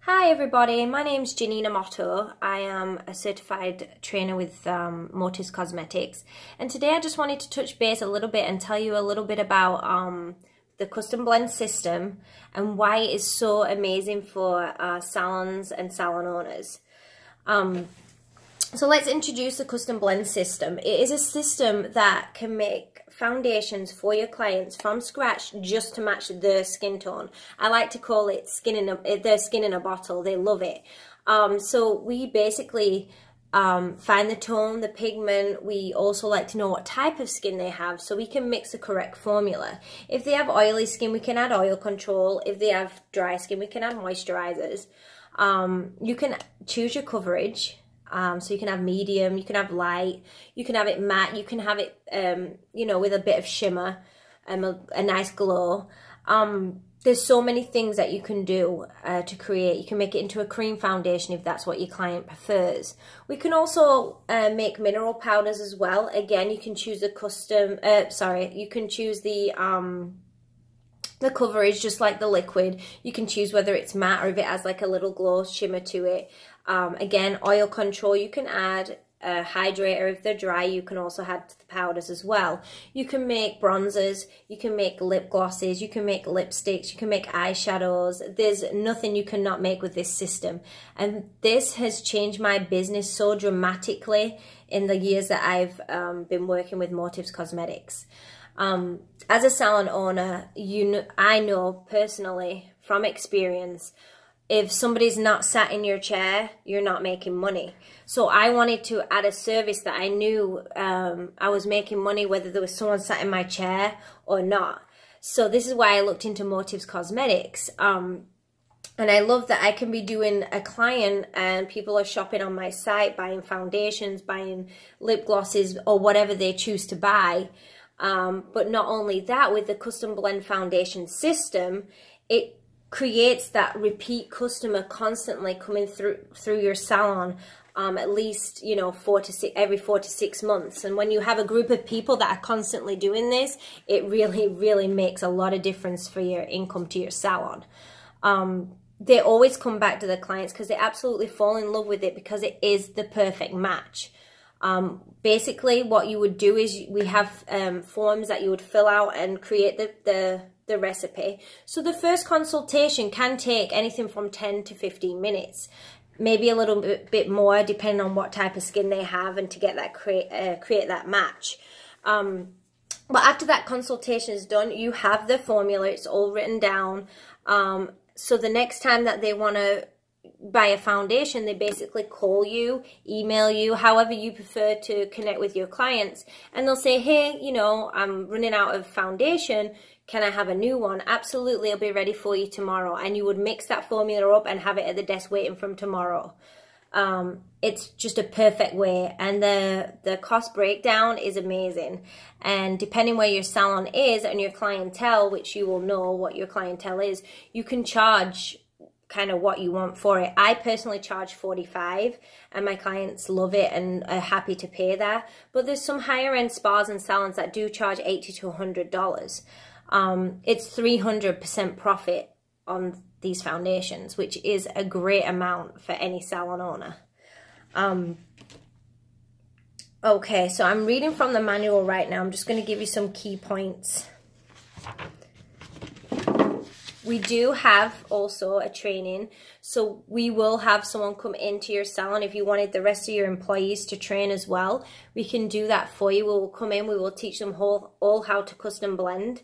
Hi everybody, my name's Janina Motto. I am a certified trainer with Motives Cosmetics, and today I just wanted to touch base a little bit and tell you a little bit about the custom blend system and why it is so amazing for salons and salon owners. So let's introduce the custom blend system. It is a system that can make foundations for your clients from scratch just to match their skin tone. I like to call it their skin in a bottle. They love it. So we basically find the tone, the pigment. We also like to know what type of skin they have so we can mix the correct formula. If they have oily skin, we can add oil control. If they have dry skin, we can add moisturizers. You can choose your coverage. So you can have medium, you can have light, you can have it matte, you can have it, you know, with a bit of shimmer, a nice glow. There's so many things that you can do to create. You can make it into a cream foundation if that's what your client prefers. We can also make mineral powders as well. Again, you can choose the you can choose the coverage just like the liquid. You can choose whether it's matte or if it has like a little glow shimmer to it. Again, oil control, you can add a hydrator. If they're dry, you can also add the powders as well. You can make bronzers, you can make lip glosses, you can make lipsticks, you can make eyeshadows. There's nothing you cannot make with this system. And this has changed my business so dramatically in the years that I've been working with Motives Cosmetics. As a salon owner, I know personally from experience, if somebody's not sat in your chair, you're not making money. So I wanted to add a service that I knew I was making money whether there was someone sat in my chair or not. So this is why I looked into Motives Cosmetics. And I love that I can be doing a client and people are shopping on my site, buying foundations, buying lip glosses or whatever they choose to buy. But not only that, with the custom blend foundation system, it creates that repeat customer constantly coming through your salon, at least, you know, every 4 to 6 months. And when you have a group of people that are constantly doing this, it really makes a lot of difference for your income to your salon. They always come back to the clients because they absolutely fall in love with it because it is the perfect match. Basically what you would do is we have forms that you would fill out and create the recipe. So the first consultation can take anything from 10 to 15 minutes, maybe a little bit more depending on what type of skin they have and to get that create that match. But after that consultation is done, you have the formula, it's all written down. So the next time that they want to buy a foundation, they basically call you, email you, however you prefer to connect with your clients, and they'll say, hey, you know, I'm running out of foundation, can I have a new one? Absolutely, I'll be ready for you tomorrow. And you would mix that formula up and have it at the desk waiting from tomorrow. It's just a perfect way, and the cost breakdown is amazing. And depending where your salon is and your clientele, which you will know what your clientele is, you can charge kind of what you want for it. I personally charge $45 and my clients love it and are happy to pay that. But there's some higher end spas and salons that do charge $80 to $100. It's 300% profit on these foundations, which is a great amount for any salon owner. Okay, so I'm reading from the manual right now. I'm just going to give you some key points. We do have also a training, so we will have someone come into your salon. If you wanted the rest of your employees to train as well, we can do that for you. We will come in, we will teach them all how to custom blend.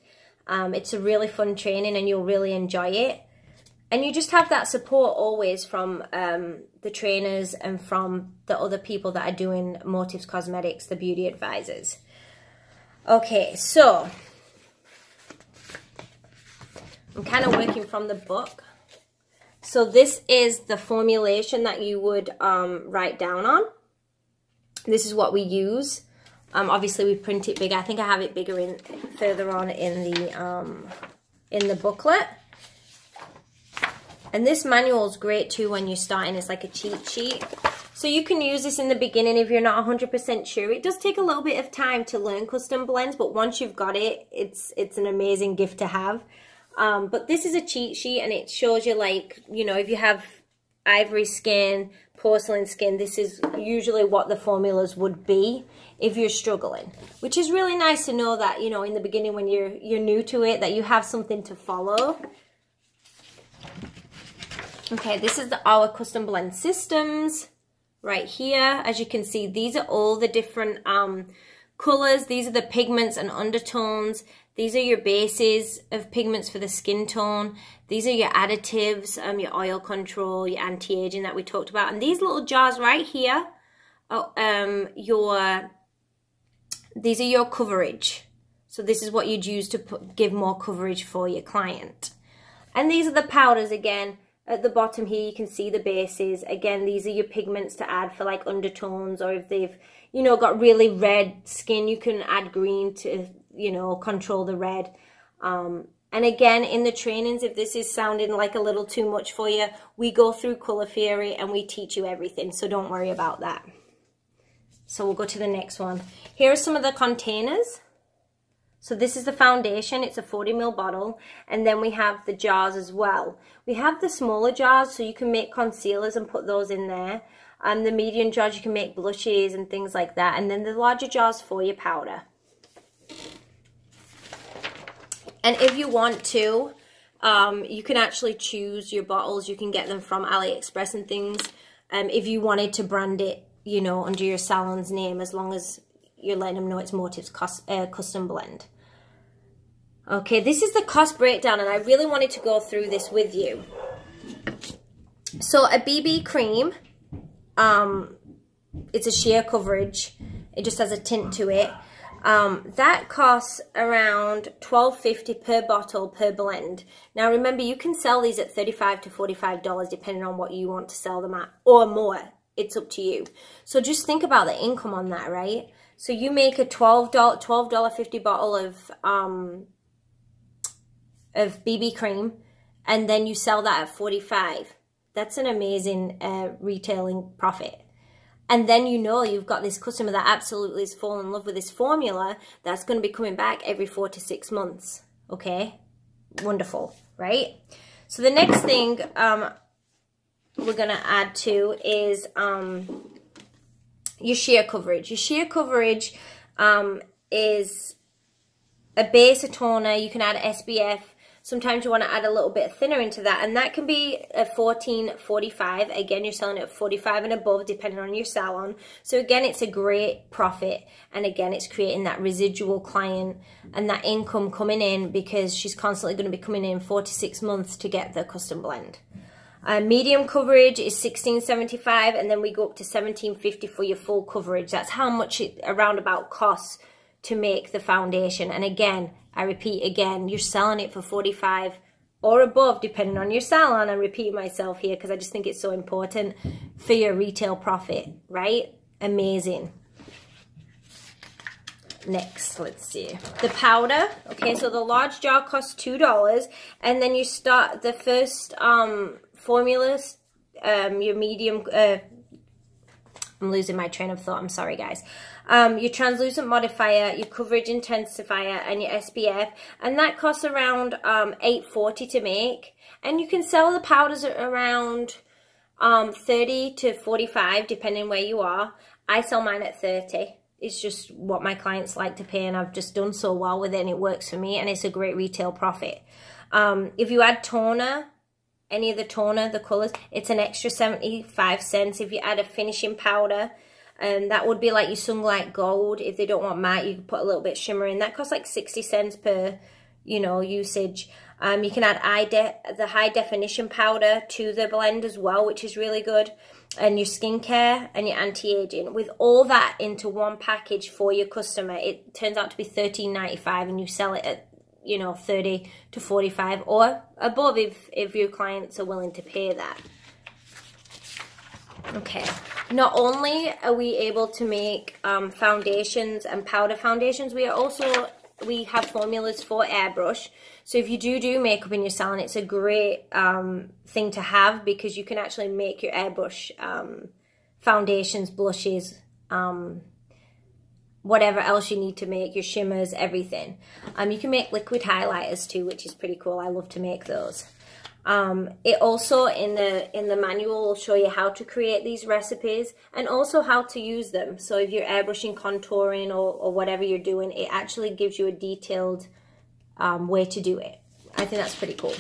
It's a really fun training and you'll really enjoy it. And you just have that support always from the trainers and from the other people that are doing Motives Cosmetics, the beauty advisors. Okay, so I'm kind of working from the book. So this is the formulation that you would write down on. This is what we use. Obviously we print it big. I think I have it bigger further on in the booklet. And this manual is great too when you're starting. It's like a cheat sheet. So you can use this in the beginning if you're not 100% sure. It does take a little bit of time to learn custom blends, but once you've got it, it's an amazing gift to have. But this is a cheat sheet and it shows you, like, you know, if you have ivory skin, porcelain skin, this is usually what the formulas would be if you're struggling, which is really nice to know that, you know, in the beginning when you're new to it, that you have something to follow. Okay, this is our custom blend systems right here. As you can see, these are all the different colors. These are the pigments and undertones. These are your bases of pigments for the skin tone. These are your additives, your oil control, your anti-aging that we talked about. And these little jars right here are these are your coverage. So this is what you'd use to give more coverage for your client. And these are the powders again. At the bottom here, you can see the bases. Again, these are your pigments to add for like undertones, or if they've, you know, got really red skin, you can add green to, you know, control the red. And again, in the trainings, if this is sounding like a little too much for you, we go through color theory and we teach you everything. So don't worry about that. So we'll go to the next one. Here are some of the containers. So this is the foundation, it's a 40 ml bottle, and then we have the jars as well. We have the smaller jars, so you can make concealers and put those in there. And the medium jars, you can make blushes and things like that. And then the larger jars for your powder. And if you want to, you can actually choose your bottles. You can get them from AliExpress and things. If you wanted to brand it, you know, under your salon's name, as long as you're letting them know it's Motives Custom Blend. Okay, this is the cost breakdown, and I really wanted to go through this with you. So a BB cream, it's a sheer coverage. It just has a tint to it. That costs around $12.50 per bottle per blend. Now remember, you can sell these at $35 to $45 depending on what you want to sell them at, or more. It's up to you. So just think about the income on that, right? So you make a $12.50 bottle of BB cream, and then you sell that at $45. That's an amazing retailing profit. And then you know you've got this customer that absolutely has fallen in love with this formula that's going to be coming back every 4 to 6 months. Okay? Wonderful, right? So the next thing we're going to add to is your sheer coverage. Your sheer coverage is a base, a toner. You can add SPF. Sometimes you want to add a little bit thinner into that, and that can be a $14.45. Again, you're selling it at $45 and above, depending on your salon. So again, it's a great profit, and again, it's creating that residual client and that income coming in, because she's constantly going to be coming in 4 to 6 months to get the custom blend. Medium coverage is $16.75, and then we go up to $17.50 for your full coverage. That's how much it around about costs to make the foundation. And again, I repeat again, you're selling it for $45 or above, depending on your salon. I'm repeating myself here because I just think it's so important for your retail profit, right? Amazing. Next, let's see. The powder. Okay, so the large jar costs $2, and then you start the first formulas, your medium, I'm losing my train of thought, I'm sorry guys. Your translucent modifier, your coverage intensifier, and your SPF, and that costs around $8.40 to make. And you can sell the powders at around $30 to $45 depending where you are. I sell mine at $30. It's just what my clients like to pay, and I've just done so well with it, and it works for me, and it's a great retail profit. If you add toner, any of the toner, the colors, it's an extra 75 cents. If you add a finishing powder, that would be like your Sunlight Gold. If they don't want matte, you can put a little bit shimmer in. That costs like 60 cents per, you know, usage. You can add the high definition powder to the blend as well, which is really good. And your skincare and your anti-aging. With all that into one package for your customer, it turns out to be $13.95, and you sell it at, you know, $30 to $45 or above if your clients are willing to pay that. Okay, not only are we able to make foundations and powder foundations, we have formulas for airbrush. So if you do makeup in your salon, it's a great thing to have, because you can actually make your airbrush foundations, blushes, whatever else you need to make, your shimmers, everything. You can make liquid highlighters too, which is pretty cool. I love to make those. It also in the manual will show you how to create these recipes and also how to use them. So if you're airbrushing, contouring, or whatever you're doing, it actually gives you a detailed way to do it. I think that's pretty cool.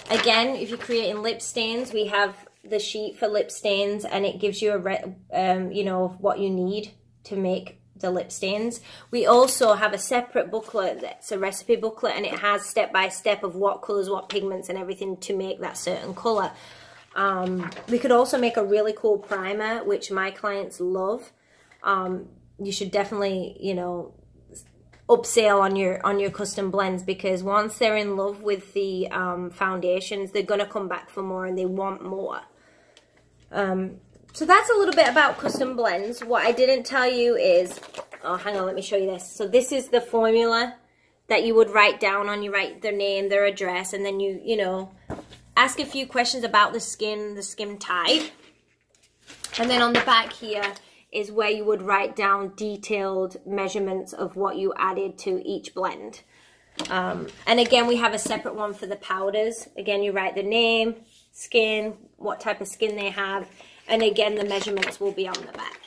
Again, if you're creating lip stains, we have the sheet for lip stains, and it gives you a you know, what you need to make the lip stains. We also have a separate booklet that's a recipe booklet, and it has step-by-step of what colors, what pigments, and everything to make that certain color. We could also make a really cool primer, which my clients love. You should definitely, you know, upsell on your custom blends, because once they're in love with the foundations, they're gonna come back for more and they want more. So that's a little bit about custom blends. What I didn't tell you is, oh, hang on, let me show you this. So this is the formula that you would write down on. You write their name, their address, and then you know, ask a few questions about the skin type. And then on the back here is where you would write down detailed measurements of what you added to each blend. And again, we have a separate one for the powders. Again, you write the name, skin, what type of skin they have, and again, the measurements will be on the back.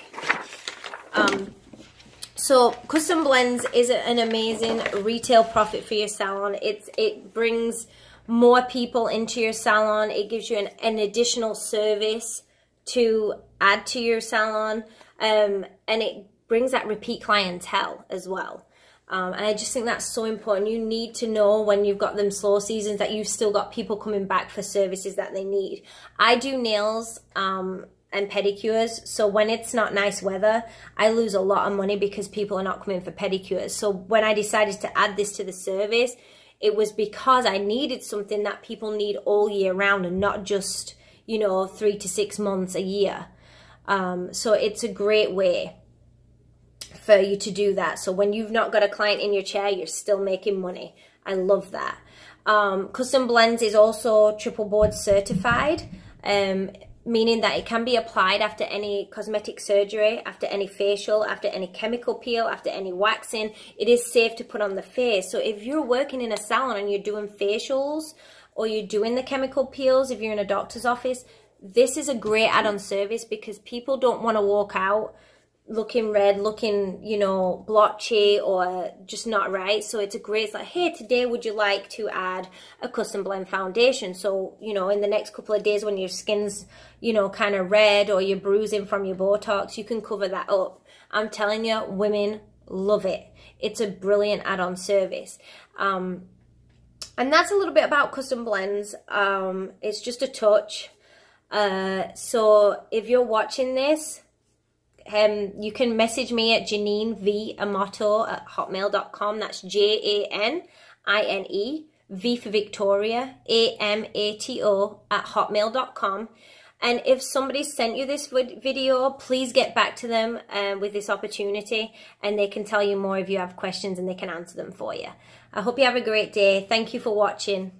So custom blends is an amazing retail profit for your salon. It brings more people into your salon. It gives you an additional service to add to your salon, and it brings that repeat clientele as well. And I just think that's so important. You need to know when you've got them slow seasons that you've still got people coming back for services that they need. I do nails and pedicures, so when it's not nice weather, I lose a lot of money because people are not coming for pedicures. So when I decided to add this to the service, it was because I needed something that people need all year round and not just, you know, 3 to 6 months a year. So it's a great way for you to do that. So when you've not got a client in your chair, you're still making money. I love that. Custom Blends is also triple board certified, meaning that it can be applied after any cosmetic surgery, after any facial, after any chemical peel, after any waxing. It is safe to put on the face. So if you're working in a salon and you're doing facials or you're doing the chemical peels, if you're in a doctor's office, this is a great add-on service, because people don't want to walk out looking red, looking, you know, blotchy or just not right. So it's a great, it's like, hey, today would you like to add a custom blend foundation? So, you know, in the next couple of days when your skin's, you know, kind of red or you're bruising from your Botox, you can cover that up. I'm telling you, women love it. It's a brilliant add-on service. And that's a little bit about custom blends. It's just a touch. So if you're watching this, you can message me at JanineVAmato@hotmail.com. That's JANINE, V for Victoria, AMATO@hotmail.com. And if somebody sent you this video, please get back to them with this opportunity, and they can tell you more if you have questions, and they can answer them for you. I hope you have a great day. Thank you for watching.